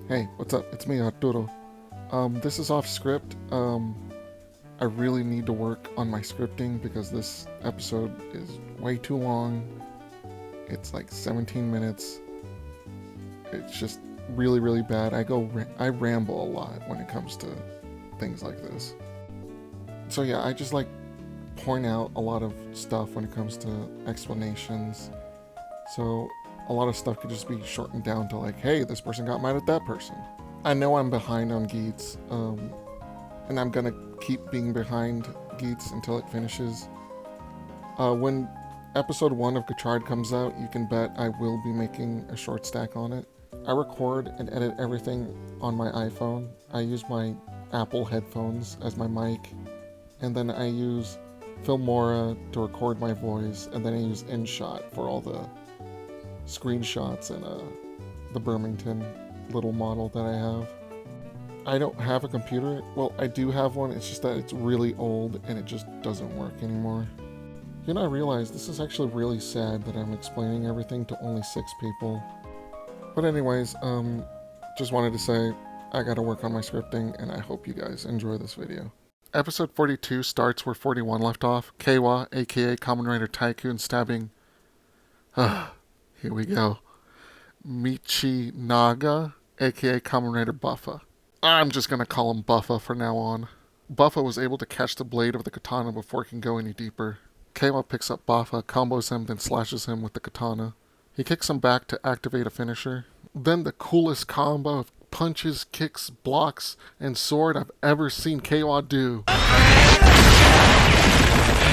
Hey, what's up? It's me, Arturo. This is off script. I really need to work on my scripting because this episode is way too long. It's like 17 minutes. It's just really, really bad. I ramble a lot when it comes to things like this. So yeah, I just like point out a lot of stuff when it comes to explanations. So a lot of stuff could just be shortened down to like, hey, this person got mad at that person. I know I'm behind on Geats, and I'm gonna keep being behind Geats until it finishes. When episode 1 of Gatride comes out, you can bet I will be making a short stack on it. I record and edit everything on my iPhone. I use my Apple headphones as my mic, and then I use Filmora to record my voice, and then I use InShot for all the screenshots and the Birmingham little model that I have. I don't have a computer. Well, I do have one, it's just that it's really old and it just doesn't work anymore. You know, I realize this is actually really sad that I'm explaining everything to only 6 people. But anyways, just wanted to say I gotta work on my scripting and I hope you guys enjoy this video. Episode 42 starts where 41 left off. Keiwa, aka Kamen Rider Tycoon, stabbing... here we go. Michinaga, aka Kamen Rider Buffa. I'm just gonna call him Buffa from now on. Buffa was able to catch the blade of the katana before it can go any deeper. Keiwa picks up Buffa, combos him, then slashes him with the katana. He kicks him back to activate a finisher. Then the coolest combo of punches, kicks, blocks, and sword I've ever seen Keiwa do.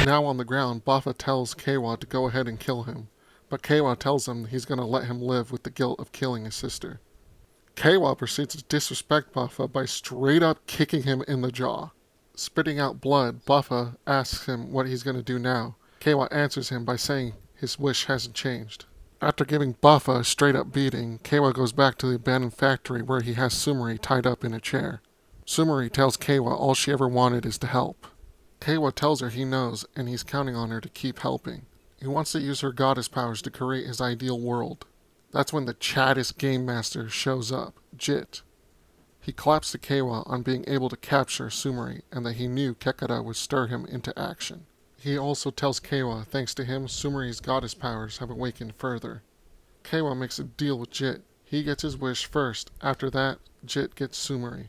Now on the ground, Buffa tells Keiwa to go ahead and kill him. But Keiwa tells him he's going to let him live with the guilt of killing his sister. Keiwa proceeds to disrespect Buffa by straight up kicking him in the jaw. Spitting out blood, Buffa asks him what he's going to do now. Keiwa answers him by saying his wish hasn't changed. After giving Buffa a straight up beating, Keiwa goes back to the abandoned factory where he has Sumari tied up in a chair. Sumari tells Keiwa all she ever wanted is to help. Keiwa tells her he knows and he's counting on her to keep helping. He wants to use her goddess powers to create his ideal world. That's when the chattest game master shows up, Jit. He claps to Keiwa on being able to capture Sumari and that he knew Kekara would stir him into action. He also tells Keiwa thanks to him Sumari's goddess powers have awakened further. Keiwa makes a deal with Jit. He gets his wish first. After that, Jit gets Sumari.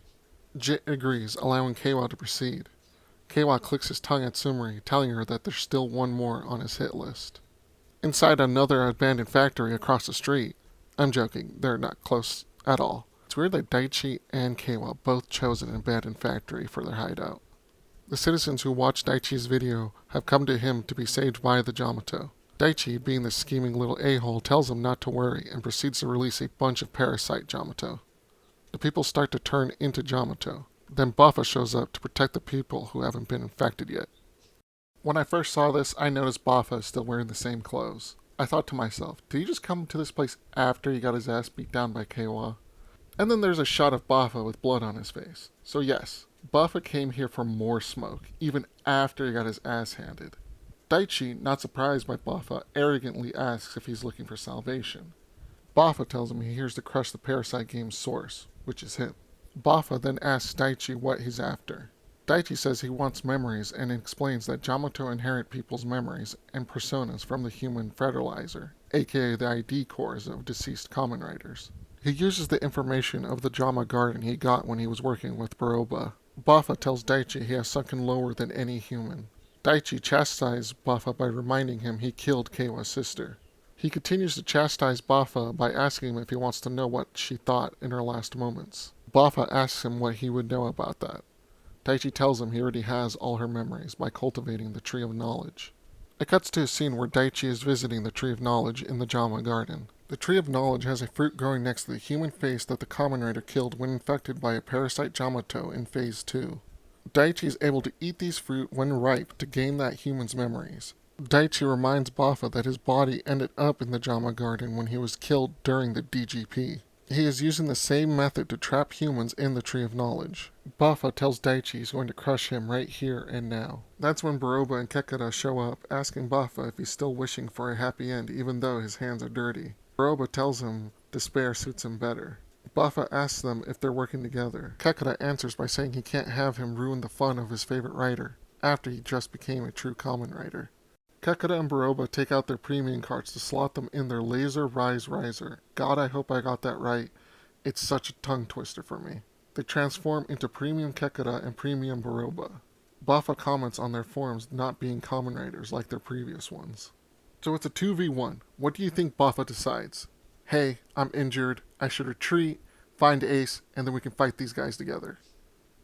Jit agrees, allowing Keiwa to proceed. Keiwa clicks his tongue at Sumari, telling her that there's still one more on his hit list. Inside another abandoned factory across the street. I'm joking, they're not close at all. It's weird that Daichi and Keiwa both chose an abandoned factory for their hideout. The citizens who watched Daichi's video have come to him to be saved by the Yamato. Daichi, being the scheming little a-hole, tells him not to worry and proceeds to release a bunch of parasite Yamato. The people start to turn into Yamato. Then Buffa shows up to protect the people who haven't been infected yet. When I first saw this, I noticed Buffa is still wearing the same clothes. I thought to myself, did he just come to this place after he got his ass beat down by Keiwa? And then there's a shot of Buffa with blood on his face. So yes, Buffa came here for more smoke, even after he got his ass handed. Daichi, not surprised by Buffa, arrogantly asks if he's looking for salvation. Buffa tells him he hears to crush the parasite game's source, which is him. Buffa then asks Daichi what he's after. Daichi says he wants memories and explains that Yamato inherit people's memories and personas from the human fertilizer, aka the ID cores of deceased Kamen Riders. He uses the information of the Jama garden he got when he was working with Baroba. Buffa tells Daichi he has sunken lower than any human. Daichi chastises Buffa by reminding him he killed Keiwa's sister. He continues to chastise Buffa by asking him if he wants to know what she thought in her last moments. Buffa asks him what he would know about that. Daichi tells him he already has all her memories by cultivating the Tree of Knowledge. It cuts to a scene where Daichi is visiting the Tree of Knowledge in the Jama Garden. The Tree of Knowledge has a fruit growing next to the human face that the Kamen Rider killed when infected by a parasite Yamato in Phase 2. Daichi is able to eat these fruit when ripe to gain that human's memories. Daichi reminds Buffa that his body ended up in the Jama Garden when he was killed during the DGP. He is using the same method to trap humans in the Tree of Knowledge. Buffa tells Daichi he's going to crush him right here and now. That's when Baroba and Kekara show up, asking Buffa if he's still wishing for a happy end even though his hands are dirty. Baroba tells him despair suits him better. Buffa asks them if they're working together. Kekura answers by saying he can't have him ruin the fun of his favorite rider, after he just became a true Kamen Rider. Kekura and Baroba take out their premium cards to slot them in their Laser Rise Riser. God, I hope I got that right. It's such a tongue twister for me. They transform into Premium Kekura and Premium Baroba. Buffa comments on their forms not being Kamen Riders like their previous ones. So it's a 2v1. What do you think Buffa decides? Hey, I'm injured, I should retreat, find Ace, and then we can fight these guys together.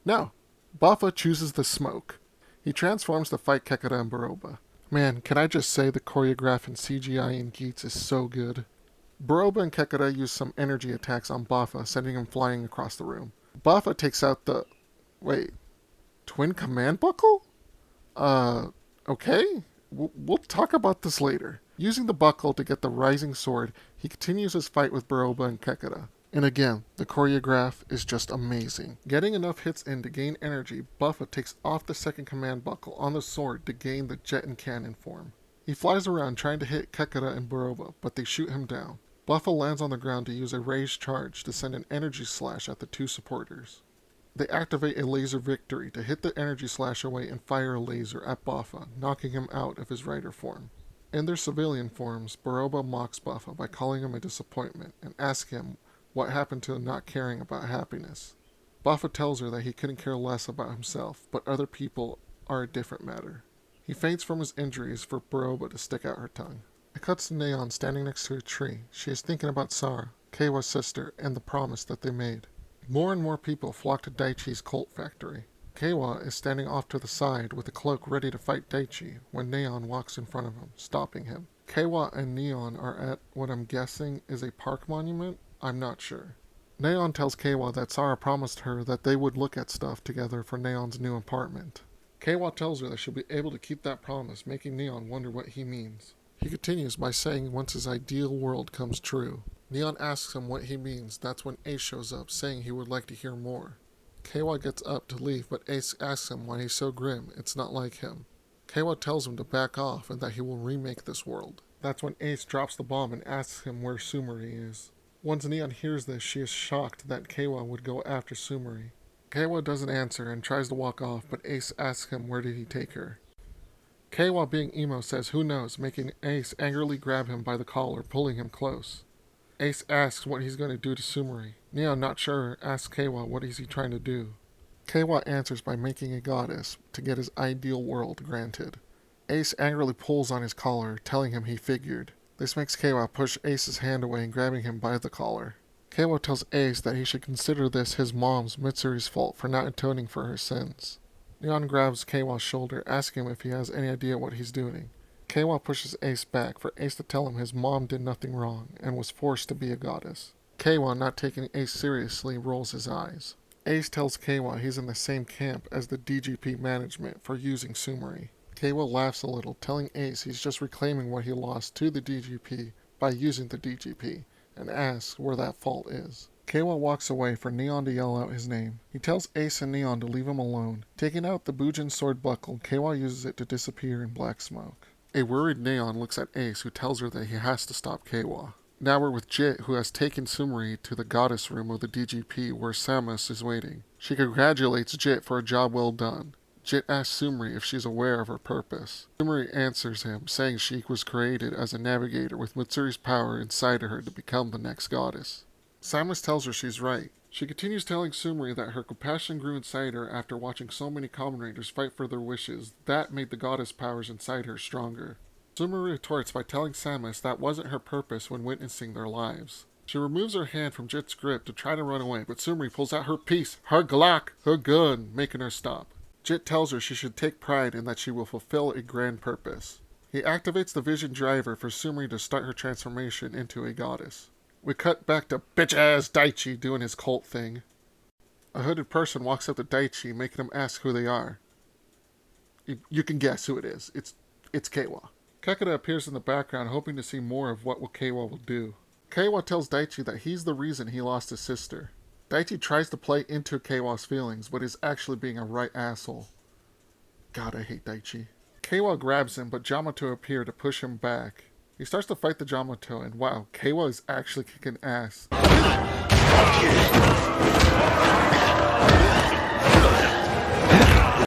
No, Buffa chooses the smoke. He transforms to fight Kekura and Baroba. Man, can I just say the choreograph and CGI in Geats is so good. Baroba and Kekura use some energy attacks on Buffa, sending him flying across the room. Buffa takes out the... Wait, twin command buckle? Okay. We'll talk about this later. Using the buckle to get the rising sword, he continues his fight with Baroba and Kekura. And again, the choreograph is just amazing. Getting enough hits in to gain energy, Buffa takes off the second command buckle on the sword to gain the jet and cannon form. He flies around trying to hit Kekura and Baroba, but they shoot him down. Buffa lands on the ground to use a raised charge to send an energy slash at the two supporters. They activate a laser victory to hit the energy slash away and fire a laser at Buffa, knocking him out of his rider form. In their civilian forms, Baroba mocks Buffa by calling him a disappointment and asks him what happened to not caring about happiness. Buffa tells her that he couldn't care less about himself, but other people are a different matter. He faints from his injuries for Baroba to stick out her tongue. It cuts to Neon standing next to a tree. She is thinking about Sara, Keiwa's sister, and the promise that they made. More and more people flock to Daichi's cult factory. Keiwa is standing off to the side with a cloak ready to fight Daichi when Neon walks in front of him, stopping him. Keiwa and Neon are at what I'm guessing is a park monument? I'm not sure. Neon tells Keiwa that Sara promised her that they would look at stuff together for Neon's new apartment. Keiwa tells her that she'll be able to keep that promise, making Neon wonder what he means. He continues by saying once his ideal world comes true. Neon asks him what he means. That's when Ace shows up, saying he would like to hear more. Keiwa gets up to leave, but Ace asks him why he's so grim. It's not like him. Keiwa tells him to back off and that he will remake this world. That's when Ace drops the bomb and asks him where Sumari is. Once Neon hears this, she is shocked that Keiwa would go after Sumari. Keiwa doesn't answer and tries to walk off, but Ace asks him where did he take her. Keiwa, being emo, says who knows, making Ace angrily grab him by the collar, pulling him close. Ace asks what he's going to do to Sumari. Neon, not sure, asks Keiwa what is he trying to do. Keiwa answers by making a goddess to get his ideal world granted. Ace angrily pulls on his collar, telling him he figured. This makes Keiwa push Ace's hand away and grabbing him by the collar. Keiwa tells Ace that he should consider this his mom's, Mitsuri's fault for not atoning for her sins. Neon grabs Keiwa's shoulder, asking him if he has any idea what he's doing. Keiwa pushes Ace back for Ace to tell him his mom did nothing wrong and was forced to be a goddess. Keiwa, not taking Ace seriously, rolls his eyes. Ace tells Keiwa he's in the same camp as the DGP management for using Sumari. Keiwa laughs a little, telling Ace he's just reclaiming what he lost to the DGP by using the DGP, and asks where that fault is. Keiwa walks away for Neon to yell out his name. He tells Ace and Neon to leave him alone. Taking out the Bujin sword buckle, Keiwa uses it to disappear in black smoke. A worried Neon looks at Ace, who tells her that he has to stop Keiwa. Now we're with Jit, who has taken Sumari to the goddess room of the DGP where Samus is waiting. She congratulates Jit for a job well done. Jit asks Sumari if she's aware of her purpose. Sumari answers him, saying she was created as a navigator with Mitsuri's power inside of her to become the next goddess. Samus tells her she's right. She continues telling Sumari that her compassion grew inside her after watching so many Kamen Riders fight for their wishes. That made the goddess powers inside her stronger. Sumari retorts by telling Samus that wasn't her purpose when witnessing their lives. She removes her hand from Jit's grip to try to run away, but Sumari pulls out her piece, her Glock, her gun, making her stop. Jit tells her she should take pride in that she will fulfill a grand purpose. He activates the vision driver for Sumari to start her transformation into a goddess. We cut back to bitch-ass Daichi doing his cult thing. A hooded person walks up to Daichi, making him ask who they are. You can guess who it is. It's Keiwa. Kekura appears in the background, hoping to see more of what Keiwa will do. Keiwa tells Daichi that he's the reason he lost his sister. Daichi tries to play into Keiwa's feelings, but is actually being a right asshole. God, I hate Daichi. Keiwa grabs him, but Yamato appears to push him back. He starts to fight the Yamato, and wow, Keiwa is actually kicking ass.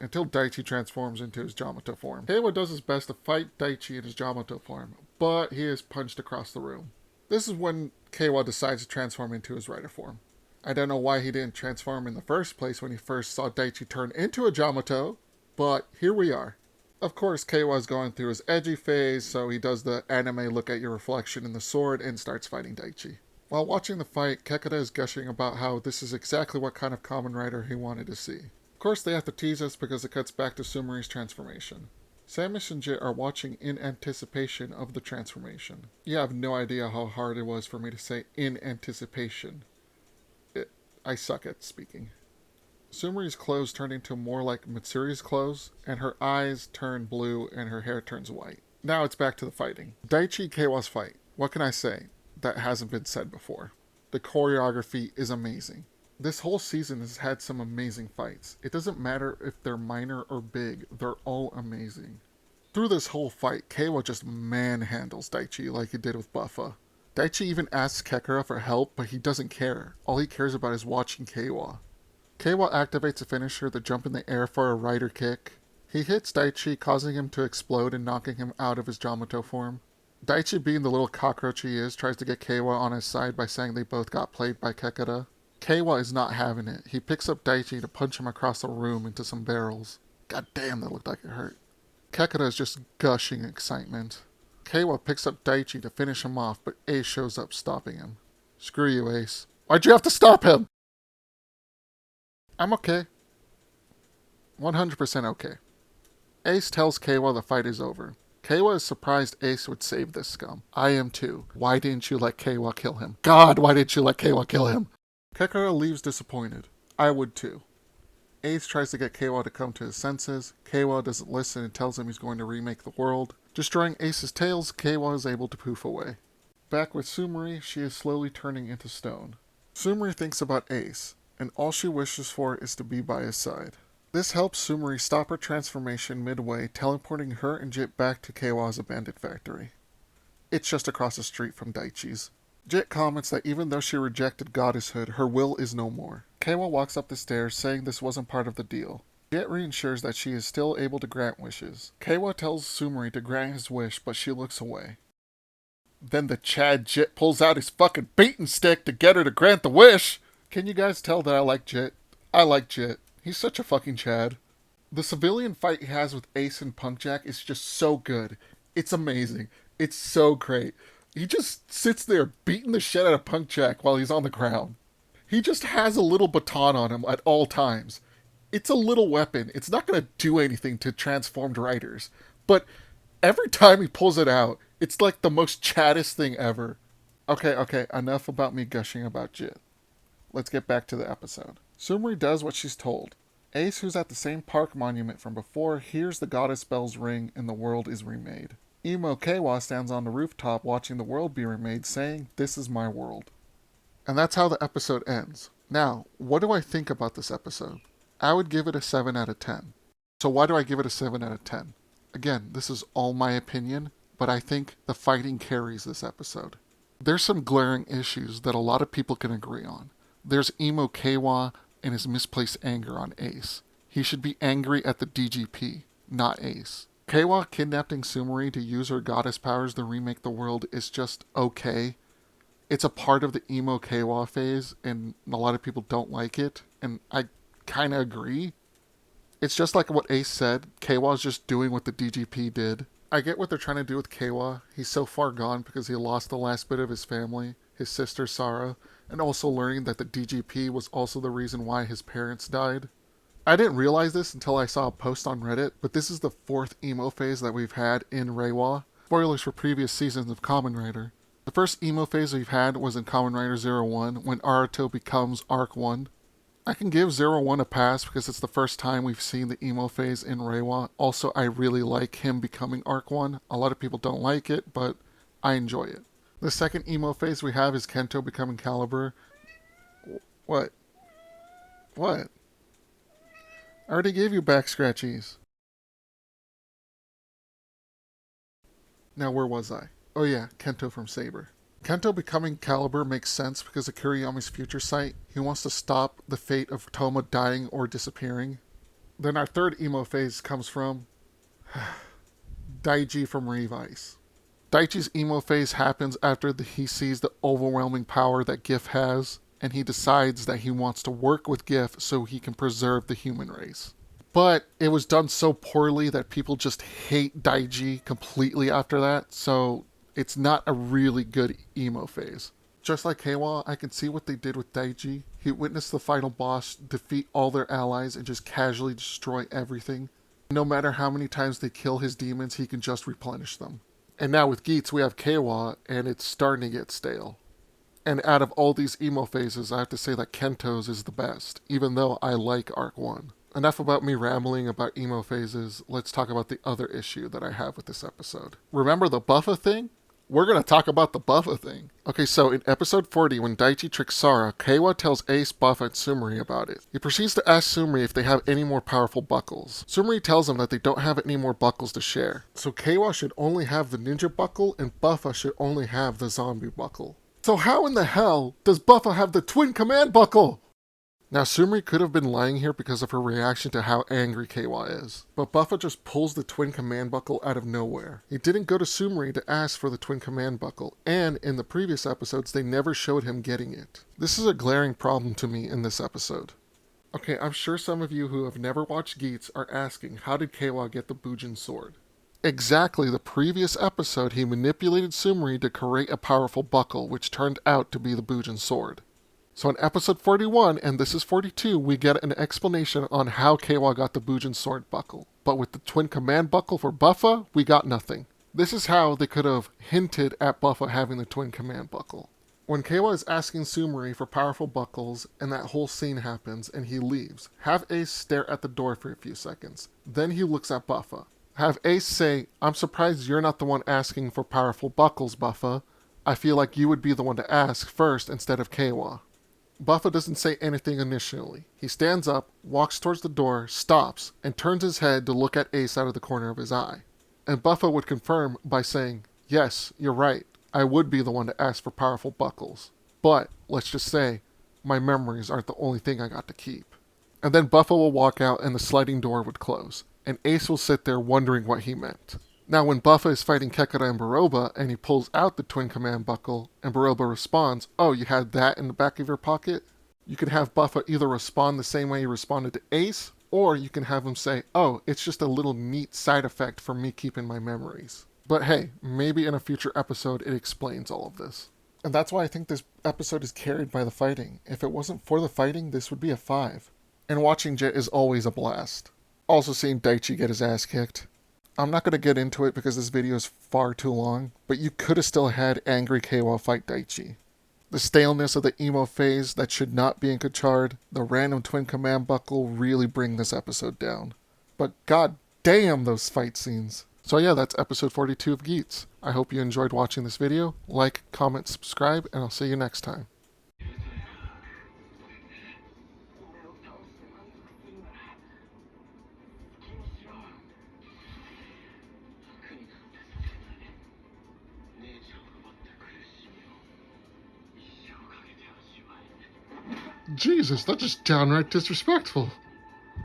Until Daichi transforms into his Yamato form. Keiwa does his best to fight Daichi in his Yamato form, but he is punched across the room. This is when Keiwa decides to transform into his Rider form. I don't know why he didn't transform in the first place when he first saw Daichi turn into a Yamato, but here we are. Of course, Keiwa is going through his edgy phase, so he does the anime look at your reflection in the sword and starts fighting Daichi. While watching the fight, Kekada is gushing about how this is exactly what kind of Kamen Rider he wanted to see. Of course, they have to tease us because it cuts back to Sumeri's transformation. Samus and Jit are watching in anticipation of the transformation. You have no idea how hard it was for me to say in anticipation. I suck at speaking. Sumeri's clothes turn into more like Mitsuri's clothes, and her eyes turn blue and her hair turns white. Now it's back to the fighting. Daichi Keiwa's fight. What can I say that hasn't been said before? The choreography is amazing. This whole season has had some amazing fights. It doesn't matter if they're minor or big, they're all amazing. Through this whole fight, Keiwa just manhandles Daichi like he did with Buffa. Daichi even asks Kekara for help, but he doesn't care. All he cares about is watching Keiwa. Keiwa activates a finisher to jump in the air for a rider kick. He hits Daichi, causing him to explode and knocking him out of his Yamato form. Daichi, being the little cockroach he is, tries to get Keiwa on his side by saying they both got played by Kekara. Keiwa is not having it. He picks up Daichi to punch him across the room into some barrels. God damn, that looked like it hurt. Kekara is just gushing excitement. Keiwa picks up Daichi to finish him off, but Ace shows up stopping him. Screw you, Ace. Why'd you have to stop him? I'm okay. 100% okay. Ace tells Keiwa the fight is over. Keiwa is surprised Ace would save this scum. I am too. Why didn't you let Keiwa kill him? God, why didn't you let Keiwa kill him? Kekara leaves disappointed. I would too. Ace tries to get Keiwa to come to his senses. Keiwa doesn't listen and tells him he's going to remake the world. Destroying Ace's tails, Keiwa is able to poof away. Back with Sumeri, she is slowly turning into stone. Sumeri thinks about Ace, and all she wishes for is to be by his side. This helps Sumeri stop her transformation midway, teleporting her and Jit back to Keiwa's abandoned factory. It's just across the street from Daichi's. Jit comments that even though she rejected goddesshood, her will is no more. Keiwa walks up the stairs, saying this wasn't part of the deal. Jit reassures that she is still able to grant wishes. Keiwa tells Sumeri to grant his wish, but she looks away. Then the Chad Jit pulls out his fucking beating stick to get her to grant the wish! Can you guys tell that I like Jit? I like Jit. He's such a fucking Chad. The civilian fight he has with Ace and Punkjack is just so good. It's amazing. It's so great. He just sits there beating the shit out of Punkjack while he's on the ground. He just has a little baton on him at all times. It's a little weapon. It's not going to do anything to transformed riders. But every time he pulls it out, it's like the most chaddest thing ever. Okay, enough about me gushing about Jit. Let's get back to the episode. Sumeri does what she's told. Ace, who's at the same park monument from before, hears the goddess bells ring and the world is remade. Emo Keiwa stands on the rooftop watching the world be remade, saying, "This is my world." And that's how the episode ends. Now, what do I think about this episode? I would give it a 7 out of 10. So why do I give it a 7 out of 10? Again, this is all my opinion, but I think the fighting carries this episode. There's some glaring issues that a lot of people can agree on. There's Emo Keiwa and his misplaced anger on Ace. He should be angry at the DGP, not Ace. Keiwa kidnapping Sumeri to use her goddess powers to remake the world is just okay. It's a part of the emo Keiwa phase, and a lot of people don't like it, and I kind of agree. It's just like what Ace said, Keiwa's just doing what the DGP did. I get what they're trying to do with Keiwa. He's so far gone because he lost the last bit of his family, his sister Sarah, and also learning that the DGP was also the reason why his parents died. I didn't realize this until I saw a post on Reddit, but this is the 4th emo phase that we've had in Reiwa. Spoilers for previous seasons of Kamen Rider. The first emo phase we've had was in Kamen Rider 01, when Aruto becomes Arc 1. I can give 01 a pass because it's the first time we've seen the emo phase in Reiwa. Also, I really like him becoming Arc 1. A lot of people don't like it, but I enjoy it. The second emo phase we have is Kento becoming Caliber. What? What? I already gave you back scratchies. Now where was I? Oh yeah, Kento from Saber. Kento becoming Caliber makes sense because of Kuriyami's future sight. He wants to stop the fate of Toma dying or disappearing. Then our third emo phase comes from Daiji from Revice. Daichi's emo phase happens after he sees the overwhelming power that GIF has, and he decides that he wants to work with GIF so he can preserve the human race. But it was done so poorly that people just hate Daiji completely after that, so it's not a really good emo phase. Just like Heiwa, I can see what they did with Daiji. He witnessed the final boss defeat all their allies and just casually destroy everything. No matter how many times they kill his demons, he can just replenish them. And now with Geats, we have Keiwa, and it's starting to get stale. And out of all these emo phases, I have to say that Kento's is the best, even though I like Arc 1. Enough about me rambling about emo phases, let's talk about the other issue that I have with this episode. Remember the Buffa thing? We're going to talk about the Buffa thing. Okay, so in episode 40, when Daichi tricks Sara, Keiwa tells Ace, Buffa, and Sumari about it. He proceeds to ask Sumari if they have any more powerful buckles. Sumari tells him that they don't have any more buckles to share. So Keiwa should only have the ninja buckle, and Buffa should only have the zombie buckle. So how in the hell does Buffa have the twin command buckle? Now, Sumari could have been lying here because of her reaction to how angry Keiwa is, but Buffa just pulls the twin command buckle out of nowhere. He didn't go to Sumari to ask for the twin command buckle, and in the previous episodes, they never showed him getting it. This is a glaring problem to me in this episode. Okay, I'm sure some of you who have never watched Geats are asking, how did Keiwa get the Bujin sword? Exactly the previous episode, he manipulated Sumari to create a powerful buckle, which turned out to be the Bujin sword. So in episode 41, and this is 42, we get an explanation on how Keiwa got the Bujin sword buckle. But with the twin command buckle for Buffa, we got nothing. This is how they could have hinted at Buffa having the twin command buckle. When Keiwa is asking Sumari for powerful buckles, and that whole scene happens, and he leaves, have Ace stare at the door for a few seconds. Then he looks at Buffa. Have Ace say, I'm surprised you're not the one asking for powerful buckles, Buffa. I feel like you would be the one to ask first instead of Keiwa. Buffa doesn't say anything initially. He stands up, walks towards the door, stops, and turns his head to look at Ace out of the corner of his eye. And Buffa would confirm by saying, yes, you're right, I would be the one to ask for powerful buckles. But, let's just say, my memories aren't the only thing I got to keep. And then Buffa will walk out and the sliding door would close, and Ace will sit there wondering what he meant. Now when Buffa is fighting Kekara and Baroba and he pulls out the twin command buckle and Baroba responds, oh, you had that in the back of your pocket? You can have Buffa either respond the same way he responded to Ace, or you can have him say, oh, it's just a little neat side effect for me keeping my memories. But hey, maybe in a future episode it explains all of this. And that's why I think this episode is carried by the fighting. If it wasn't for the fighting, this would be a 5. And watching Jet is always a blast. Also seeing Daichi get his ass kicked. I'm not going to get into it because this video is far too long, but you could have still had angry Keiwa fight Daichi. The staleness of the emo phase that should not be in Kachard, the random twin command buckle really bring this episode down. But god damn those fight scenes. So yeah, that's episode 42 of Geats. I hope you enjoyed watching this video. Like, comment, subscribe, and I'll see you next time. Jesus, that's just downright disrespectful.